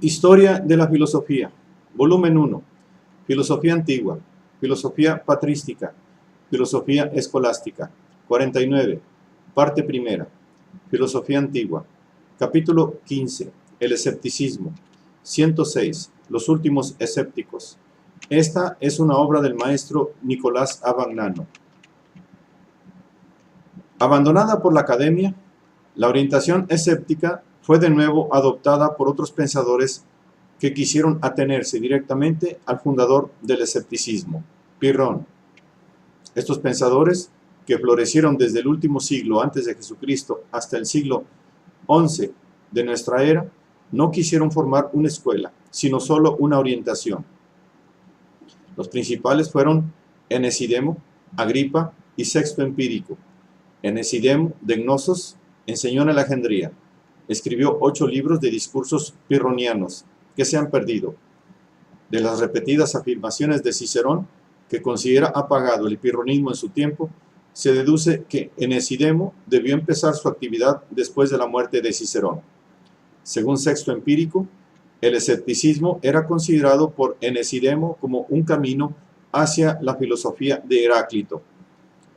Historia de la filosofía, volumen 1, filosofía antigua, filosofía patrística, filosofía escolástica, 49, parte primera, filosofía antigua, capítulo 15, el escepticismo, 106, los últimos escépticos. Esta es una obra del maestro Nicolás Abagnano. Abandonada por la academia, la orientación escéptica fue de nuevo adoptada por otros pensadores que quisieron atenerse directamente al fundador del escepticismo, Pirrón. Estos pensadores, que florecieron desde el último siglo antes de Jesucristo hasta el siglo XI de nuestra era, no quisieron formar una escuela, sino solo una orientación. Los principales fueron Enesidemo, Agripa y Sexto Empírico. Enesidemo, de Gnosos, enseñó en Alejandría. Escribió 8 libros de discursos pirronianos que se han perdido. De las repetidas afirmaciones de Cicerón, que considera apagado el pirronismo en su tiempo, se deduce que Enesidemo debió empezar su actividad después de la muerte de Cicerón. Según Sexto Empírico, el escepticismo era considerado por Enesidemo como un camino hacia la filosofía de Heráclito.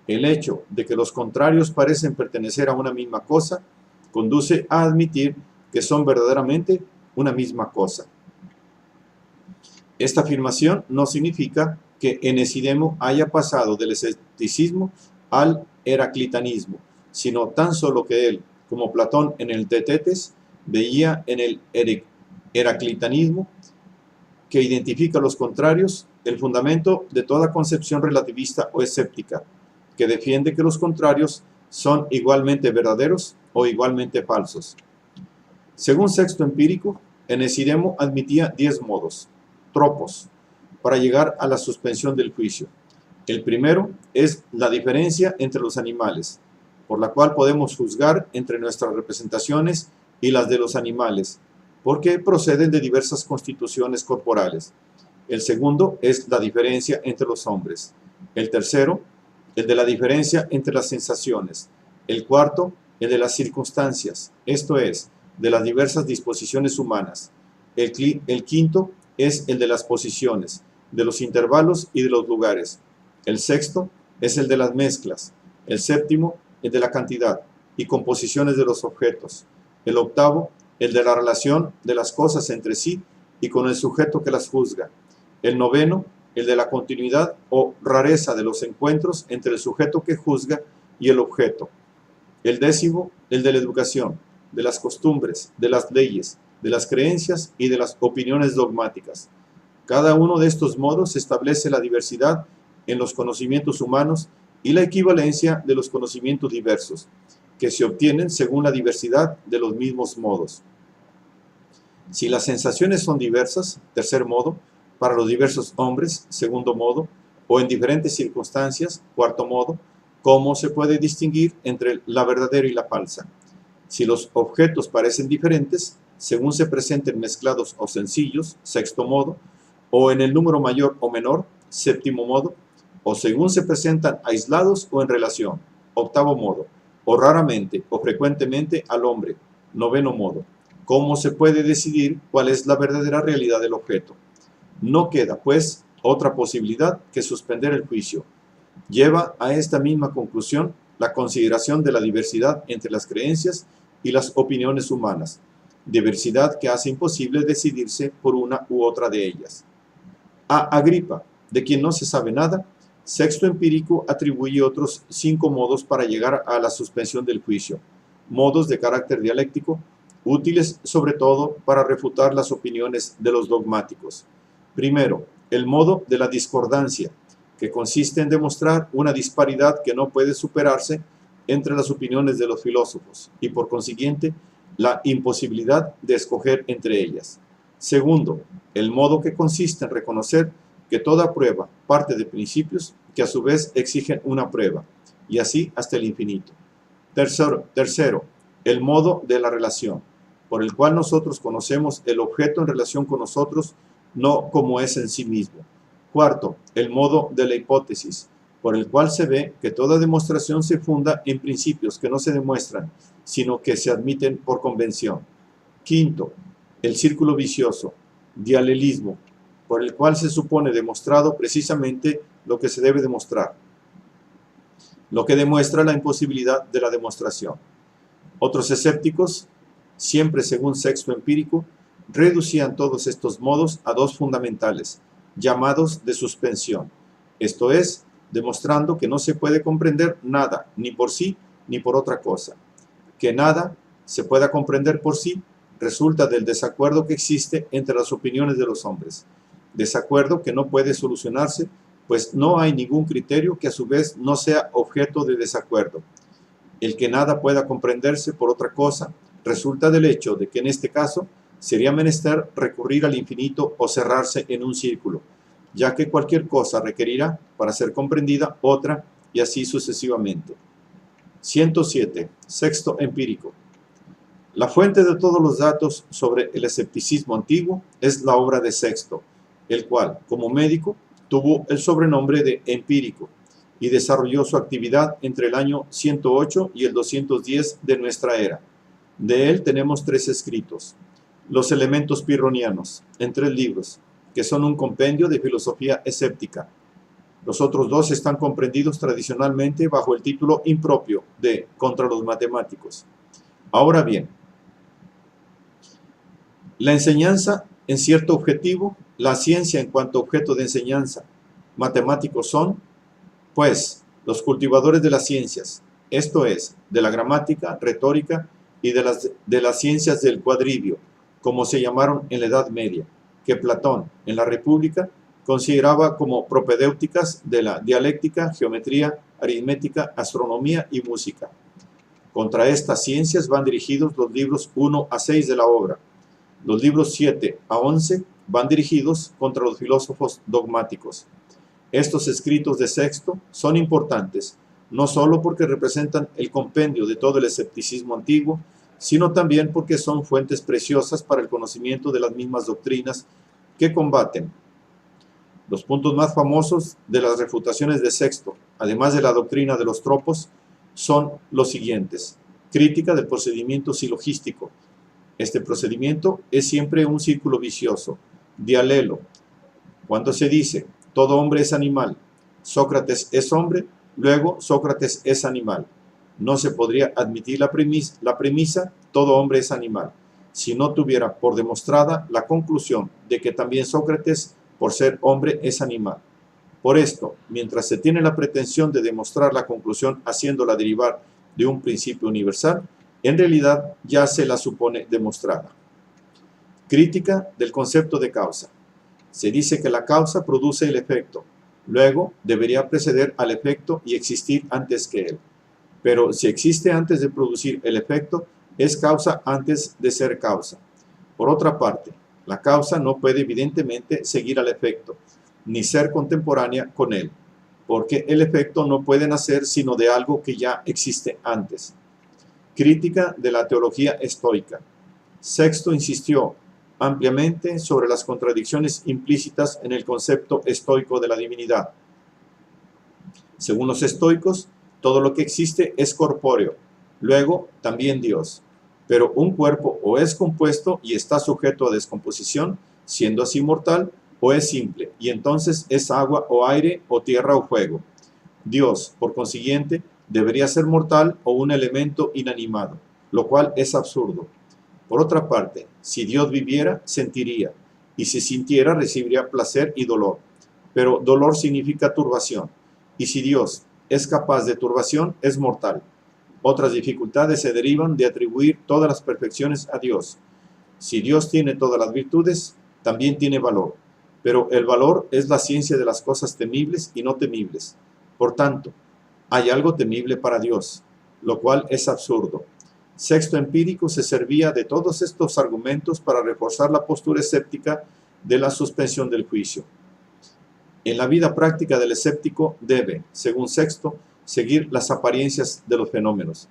El hecho de que los contrarios parecen pertenecer a una misma cosa conduce a admitir que son verdaderamente una misma cosa. Esta afirmación no significa que Enesidemo haya pasado del escepticismo al heraclitanismo, sino tan solo que él, como Platón en el Tetetes, veía en el heraclitanismo, que identifica a los contrarios, el fundamento de toda concepción relativista o escéptica, que defiende que los contrarios son igualmente verdaderos o igualmente falsos. Según Sexto Empírico, Enesidemo admitía 10 modos, tropos, para llegar a la suspensión del juicio. El primero es la diferencia entre los animales, por la cual podemos juzgar entre nuestras representaciones y las de los animales, porque proceden de diversas constituciones corporales. El segundo es la diferencia entre los hombres. El tercero, el de la diferencia entre las sensaciones. El cuarto, el de las circunstancias, esto es, de las diversas disposiciones humanas. El quinto es el de las posiciones, de los intervalos y de los lugares. El sexto es el de las mezclas. El séptimo, el de la cantidad y composiciones de los objetos. El octavo, el de la relación de las cosas entre sí y con el sujeto que las juzga. El noveno, el de la continuidad o rareza de los encuentros entre el sujeto que juzga y el objeto. El décimo, el de la educación, de las costumbres, de las leyes, de las creencias y de las opiniones dogmáticas. Cada uno de estos modos establece la diversidad en los conocimientos humanos y la equivalencia de los conocimientos diversos, que se obtienen según la diversidad de los mismos modos. Si las sensaciones son diversas, tercer modo, para los diversos hombres, segundo modo, o en diferentes circunstancias, cuarto modo, ¿cómo se puede distinguir entre la verdadera y la falsa? Si los objetos parecen diferentes, según se presenten mezclados o sencillos, sexto modo, o en el número mayor o menor, séptimo modo, o según se presentan aislados o en relación, octavo modo, o raramente o frecuentemente al hombre, noveno modo. ¿Cómo se puede decidir cuál es la verdadera realidad del objeto? No queda, pues, otra posibilidad que suspender el juicio. Lleva a esta misma conclusión la consideración de la diversidad entre las creencias y las opiniones humanas, diversidad que hace imposible decidirse por una u otra de ellas. A Agripa, de quien no se sabe nada, Sexto Empírico atribuye otros 5 modos para llegar a la suspensión del juicio, modos de carácter dialéctico, útiles sobre todo para refutar las opiniones de los dogmáticos. Primero, el modo de la discordancia, que consiste en demostrar una disparidad que no puede superarse entre las opiniones de los filósofos y por consiguiente la imposibilidad de escoger entre ellas. Segundo, el modo que consiste en reconocer que toda prueba parte de principios que a su vez exigen una prueba, y así hasta el infinito. Tercero, el modo de la relación, por el cual nosotros conocemos el objeto en relación con nosotros, no como es en sí mismo. Cuarto, el modo de la hipótesis, por el cual se ve que toda demostración se funda en principios que no se demuestran, sino que se admiten por convención. Quinto, el círculo vicioso, dialelismo, por el cual se supone demostrado precisamente lo que se debe demostrar, lo que demuestra la imposibilidad de la demostración. Otros escépticos, siempre según Sexto Empírico, reducían todos estos modos a dos fundamentales, llamados de suspensión, esto es, demostrando que no se puede comprender nada, ni por sí, ni por otra cosa. Que nada se pueda comprender por sí resulta del desacuerdo que existe entre las opiniones de los hombres, desacuerdo que no puede solucionarse, pues no hay ningún criterio que a su vez no sea objeto de desacuerdo. El que nada pueda comprenderse por otra cosa resulta del hecho de que en este caso sería menester recurrir al infinito o cerrarse en un círculo, ya que cualquier cosa requerirá, para ser comprendida, otra, y así sucesivamente. 107. Sexto Empírico. La fuente de todos los datos sobre el escepticismo antiguo es la obra de Sexto, el cual, como médico, tuvo el sobrenombre de empírico y desarrolló su actividad entre el año 108 y el 210 de nuestra era. De él tenemos 3 escritos: Los elementos pirronianos, en 3 libros, que son un compendio de filosofía escéptica. Los otros 2 están comprendidos tradicionalmente bajo el título impropio de Contra los matemáticos. Ahora bien, la enseñanza en cierto objetivo, la ciencia en cuanto objeto de enseñanza, matemáticos son, pues, los cultivadores de las ciencias, esto es, de la gramática, retórica y de las ciencias del cuadrivio, como se llamaron en la Edad Media, que Platón, en la República, consideraba como propedéuticas de la dialéctica, geometría, aritmética, astronomía y música. Contra estas ciencias van dirigidos los libros 1 a 6 de la obra. Los libros 7 a 11 van dirigidos contra los filósofos dogmáticos. Estos escritos de Sexto son importantes, no solo porque representan el compendio de todo el escepticismo antiguo, sino también porque son fuentes preciosas para el conocimiento de las mismas doctrinas que combaten. Los puntos más famosos de las refutaciones de Sexto, además de la doctrina de los tropos, son los siguientes: crítica del procedimiento silogístico. Este procedimiento es siempre un círculo vicioso, dialelo. Cuando se dice, todo hombre es animal, Sócrates es hombre, luego Sócrates es animal. No se podría admitir la premisa, todo hombre es animal, si no tuviera por demostrada la conclusión de que también Sócrates, por ser hombre, es animal. Por esto, mientras se tiene la pretensión de demostrar la conclusión haciéndola derivar de un principio universal, en realidad ya se la supone demostrada. Crítica del concepto de causa. Se dice que la causa produce el efecto, luego debería preceder al efecto y existir antes que él. Pero si existe antes de producir el efecto, es causa antes de ser causa. Por otra parte, la causa no puede evidentemente seguir al efecto, ni ser contemporánea con él, porque el efecto no puede nacer sino de algo que ya existe antes. Crítica de la teología estoica. Sexto insistió ampliamente sobre las contradicciones implícitas en el concepto estoico de la divinidad. Según los estoicos, todo lo que existe es corpóreo, luego también Dios. Pero un cuerpo o es compuesto y está sujeto a descomposición, siendo así mortal, o es simple, y entonces es agua o aire o tierra o fuego. Dios, por consiguiente, debería ser mortal o un elemento inanimado, lo cual es absurdo. Por otra parte, si Dios viviera, sentiría, y si sintiera, recibiría placer y dolor. Pero dolor significa turbación, y si Dios es capaz de turbación, es mortal. Otras dificultades se derivan de atribuir todas las perfecciones a Dios. Si Dios tiene todas las virtudes, también tiene valor, pero el valor es la ciencia de las cosas temibles y no temibles. Por tanto, hay algo temible para Dios, lo cual es absurdo. Sexto Empírico se servía de todos estos argumentos para reforzar la postura escéptica de la suspensión del juicio. En la vida práctica del escéptico debe, según Sexto, seguir las apariencias de los fenómenos.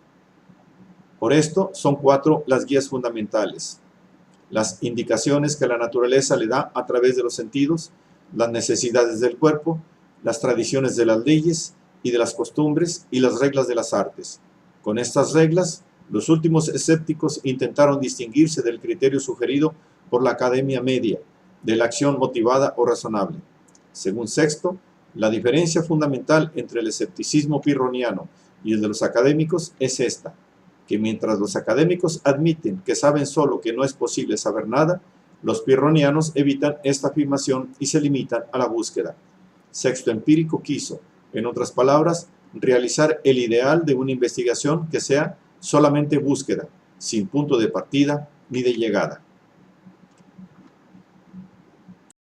Por esto son 4 las guías fundamentales: las indicaciones que la naturaleza le da a través de los sentidos, las necesidades del cuerpo, las tradiciones de las leyes y de las costumbres y las reglas de las artes. Con estas reglas, los últimos escépticos intentaron distinguirse del criterio sugerido por la academia media, de la acción motivada o razonable. Según Sexto, la diferencia fundamental entre el escepticismo pirroniano y el de los académicos es esta, que mientras los académicos admiten que saben solo que no es posible saber nada, los pirronianos evitan esta afirmación y se limitan a la búsqueda. Sexto Empírico quiso, en otras palabras, realizar el ideal de una investigación que sea solamente búsqueda, sin punto de partida ni de llegada.